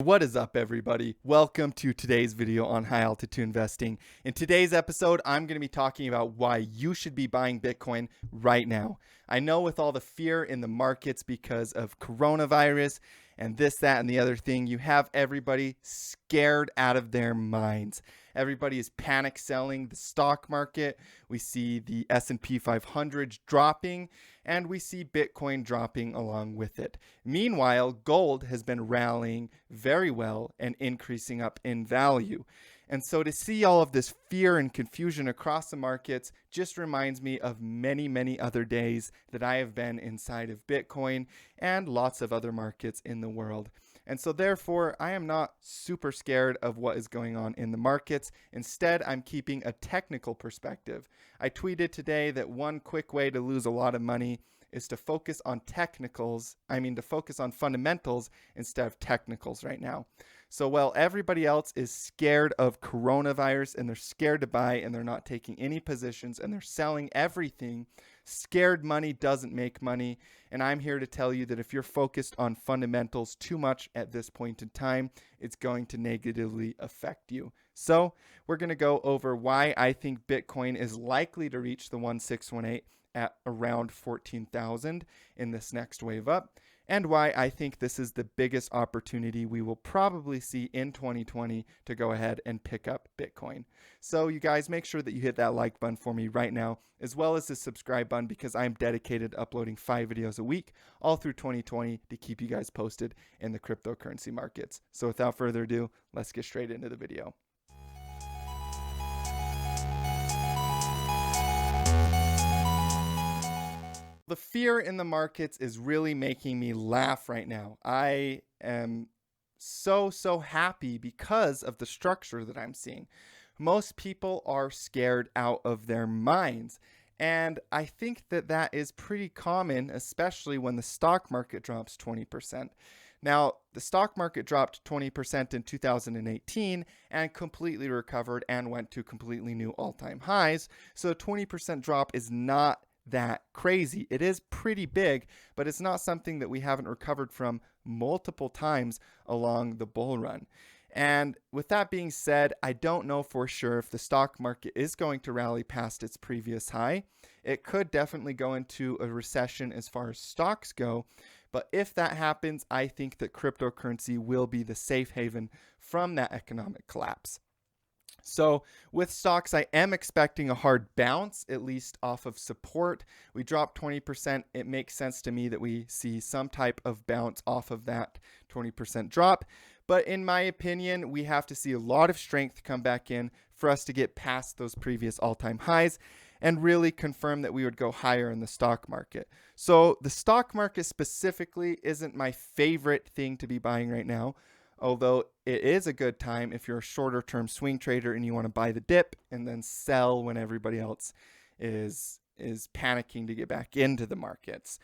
What is up, everybody? Welcome to today's video on high altitude investing. In today's episode, I'm going to be talking about why you should be buying Bitcoin right now. I know with all the fear in the markets because of coronavirus and this, that, and the other thing, you have everybody scared out of their minds. Everybody is panic selling the stock market. We see the S&P 500 dropping, and we see Bitcoin dropping along with it. Meanwhile, gold has been rallying very well and increasing up in value. And so to see all of this fear and confusion across the markets just reminds me of many, many other days that I have been inside of Bitcoin and lots of other markets in the world. And so therefore, I am not super scared of what is going on in the markets. Instead, I'm keeping a technical perspective. I tweeted today that one quick way to lose a lot of money is to focus on to focus on fundamentals instead of technicals right now. So while everybody else is scared of coronavirus and they're scared to buy and they're not taking any positions and they're selling everything, scared money doesn't make money. And I'm here to tell you that if you're focused on fundamentals too much at this point in time, it's going to negatively affect you. So we're going to go over why I think Bitcoin is likely to reach the 1618 at around 14,000 in this next wave up, and why I think this is the biggest opportunity we will probably see in 2020 to go ahead and pick up Bitcoin. So you guys make sure that you hit that like button for me right now, as well as the subscribe button, because I'm dedicated to uploading 5 videos a week all through 2020 to keep you guys posted in the cryptocurrency markets. So without further ado, let's get straight into the video. The fear in the markets is really making me laugh right now. I am so happy because of the structure that I'm seeing. Most people are scared out of their minds. And I think that that is pretty common, especially when the stock market drops 20%. Now, the stock market dropped 20% in 2018 and completely recovered and went to completely new all-time highs. So a 20% drop is not that crazy. It is pretty big, but it's not something that we haven't recovered from multiple times along the bull run. And with that being said, I don't know for sure if the stock market is going to rally past its previous high. It could definitely go into a recession as far as stocks go. But if that happens, I think that cryptocurrency will be the safe haven from that economic collapse. So with stocks, I am expecting a hard bounce, at least off of support. We dropped 20%. It makes sense to me that we see some type of bounce off of that 20% drop. But in my opinion, we have to see a lot of strength come back in for us to get past those previous all-time highs and really confirm that we would go higher in the stock market. So the stock market specifically isn't my favorite thing to be buying right now, although it is a good time if you're a shorter term swing trader and you want to buy the dip and then sell when everybody else is panicking to get back into the markets.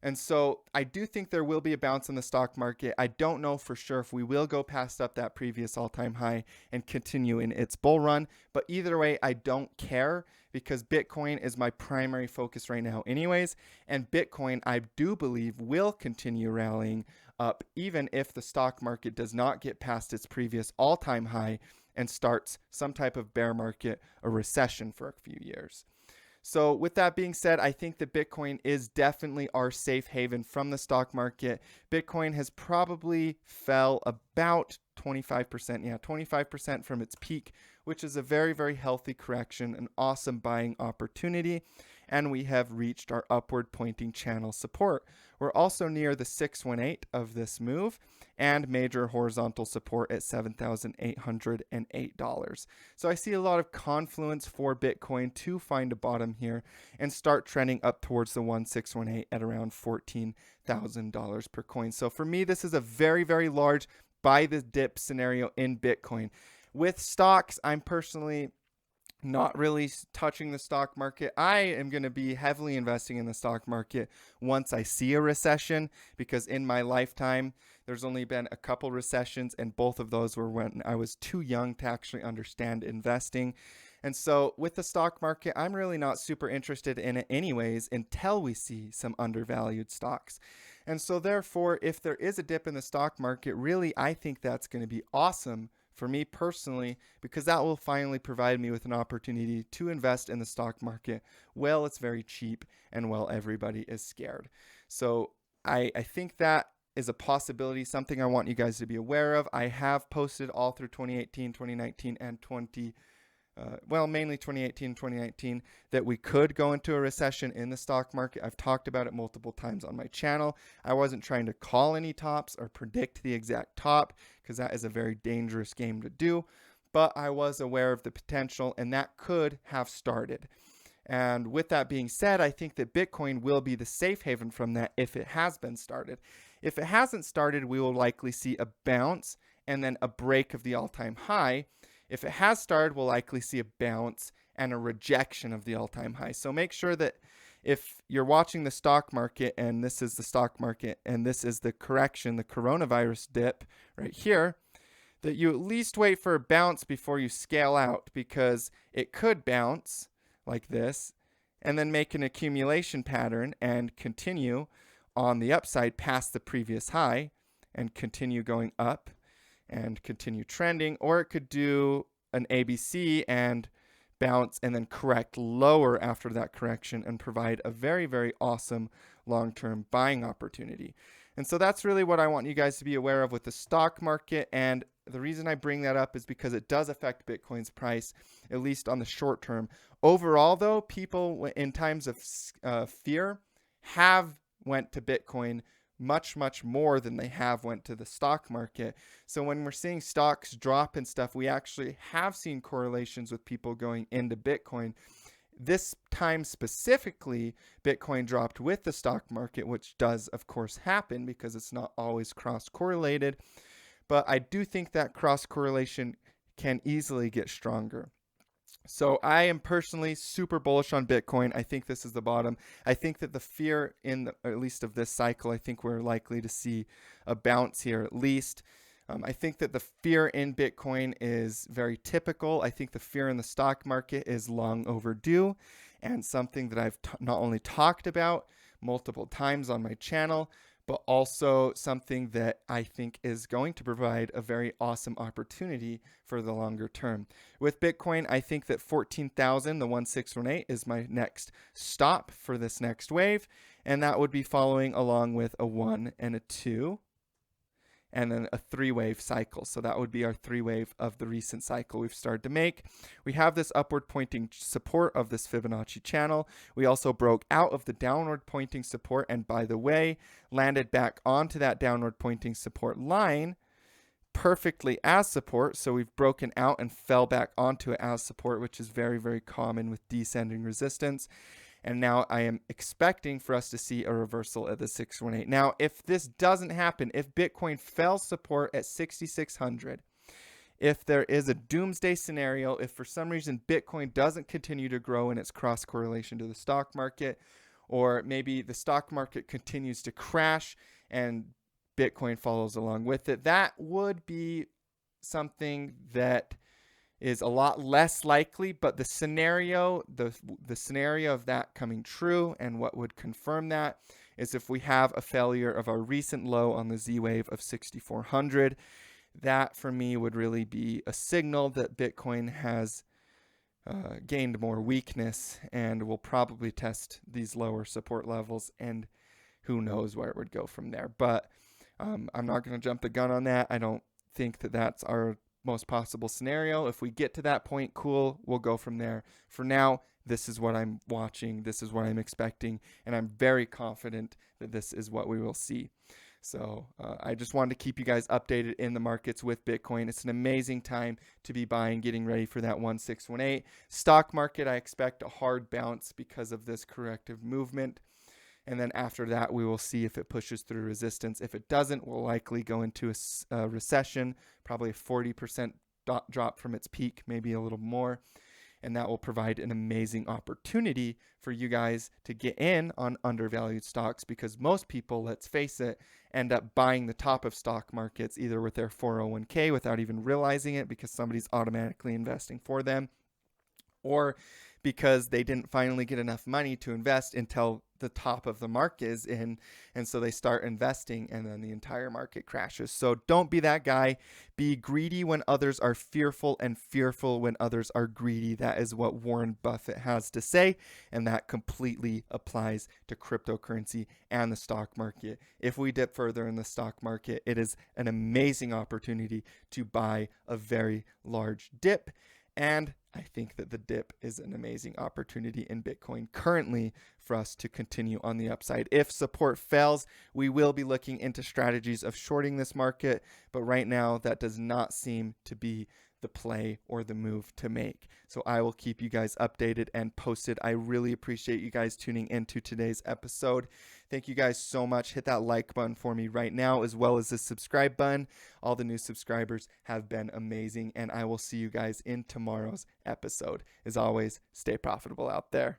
And so I do think there will be a bounce in the stock market. I don't know for sure if we will go past up that previous all-time high and continue in its bull run. But either way, I don't care because Bitcoin is my primary focus right now anyways. And Bitcoin, I do believe, will continue rallying up even if the stock market does not get past its previous all-time high and starts some type of bear market or recession for a few years. So with that being said, I think that Bitcoin is definitely our safe haven from the stock market. Bitcoin has probably fell about 25% from its peak, which is a very healthy correction, an awesome buying opportunity. And we have reached our upward pointing channel support. We're also near the 618 of this move and major horizontal support at $7,808. So I see a lot of confluence for Bitcoin to find a bottom here and start trending up towards the 1618 at around $14,000 per coin. So for me, this is a very large buy the dip scenario in Bitcoin. With stocks, I'm personally not really touching the stock market. I am going to be heavily investing in the stock market once I see a recession, because in my lifetime, there's only been a couple recessions, and both of those were when I was too young to actually understand investing. And so with the stock market, I'm really not super interested in it anyways until we see some undervalued stocks. And so therefore, if there is a dip in the stock market, really, I think that's going to be awesome for me personally, because that will finally provide me with an opportunity to invest in the stock market while it's very cheap and while everybody is scared. So I think that is a possibility, something I want you guys to be aware of. I have posted all through 2018, 2019, and mainly 2018 and 2019, that we could go into a recession in the stock market. I've talked about it multiple times on my channel. I wasn't trying to call any tops or predict the exact top, because that is a very dangerous game to do, but I was aware of the potential, and that could have started. And with that being said, I think that Bitcoin will be the safe haven from that if it has been started. If it hasn't started, we will likely see a bounce and then a break of the all-time high. If it has started, we'll likely see a bounce and a rejection of the all-time high. So make sure that if you're watching the stock market, and this is the stock market, and this is the correction, the coronavirus dip right here, that you at least wait for a bounce before you scale out, because it could bounce like this and then make an accumulation pattern and continue on the upside past the previous high and continue going up and continue trending. Or it could do an ABC and bounce and then correct lower after that correction and provide a very, very awesome long-term buying opportunity. And so that's really what I want you guys to be aware of with the stock market. And the reason I bring that up is because it does affect Bitcoin's price, at least on the short term. Overall, though, people in times of fear have went to Bitcoin much, much more than they have went to the stock market. So when we're seeing stocks drop and stuff, we actually have seen correlations with people going into Bitcoin. This time specifically, Bitcoin dropped with the stock market, which does, of course, happen because it's not always cross-correlated. But I do think that cross-correlation can easily get stronger. So I am personally super bullish on Bitcoin. I think this is the bottom. I think that the fear at least of this cycle, I think we're likely to see a bounce here at least. I think that the fear in Bitcoin is very typical. I think the fear in the stock market is long overdue and something that I've not only talked about multiple times on my channel, but also something that I think is going to provide a very awesome opportunity for the longer term. With Bitcoin, I think that 14,000, the 1618, is my next stop for this next wave, and that would be following along with a 1 and a 2. And then a 3-wave cycle. So that would be our 3-wave of the recent cycle we've started to make. We have this upward pointing support of this Fibonacci channel. We also broke out of the downward pointing support, and by the way, landed back onto that downward pointing support line perfectly as support. So we've broken out and fell back onto it as support, which is very, very common with descending resistance. And now I am expecting for us to see a reversal at the 618. Now, if this doesn't happen, if Bitcoin fell support at 6,600, if there is a doomsday scenario, if for some reason Bitcoin doesn't continue to grow in its cross correlation to the stock market, or maybe the stock market continues to crash and Bitcoin follows along with it, that would be something that is a lot less likely, but the scenario of that coming true, and what would confirm that, is if we have a failure of our recent low on the Z wave of 6,400. That for me would really be a signal that Bitcoin has gained more weakness and will probably test these lower support levels, and who knows where it would go from there. But I'm not going to jump the gun on that. I don't think that that's our most possible scenario. If we get to that point, cool, we'll go from there. For now, this is what I'm watching, this is what I'm expecting, and I'm very confident that this is what we will see. So I just wanted to keep you guys updated in the markets with Bitcoin. It's an amazing time to be buying, getting ready for that 1618. Stock market, I expect a hard bounce because of this corrective movement. And then after that, we will see if it pushes through resistance. If it doesn't, we'll likely go into a recession, probably a 40% drop from its peak, maybe a little more. And that will provide an amazing opportunity for you guys to get in on undervalued stocks, because most people, let's face it, end up buying the top of stock markets either with their 401k without even realizing it because somebody's automatically investing for them, or because they didn't finally get enough money to invest until the top of the market is in, and so they start investing and then the entire market crashes. So don't be that guy. Be greedy when others are fearful, and fearful when others are greedy. That is what Warren Buffett has to say, and that completely applies to cryptocurrency and the stock market. If we dip further in the stock market, it is an amazing opportunity to buy a very large dip. And I think that the dip is an amazing opportunity in Bitcoin currently for us to continue on the upside. If support fails, we will be looking into strategies of shorting this market, but right now that does not seem to be the play or the move to make. So I will keep you guys updated and posted. I really appreciate you guys tuning into today's episode. Thank you guys so much. Hit that like button for me right now, as well as the subscribe button. All the new subscribers have been amazing, and I will see you guys in tomorrow's episode. As always, stay profitable out there.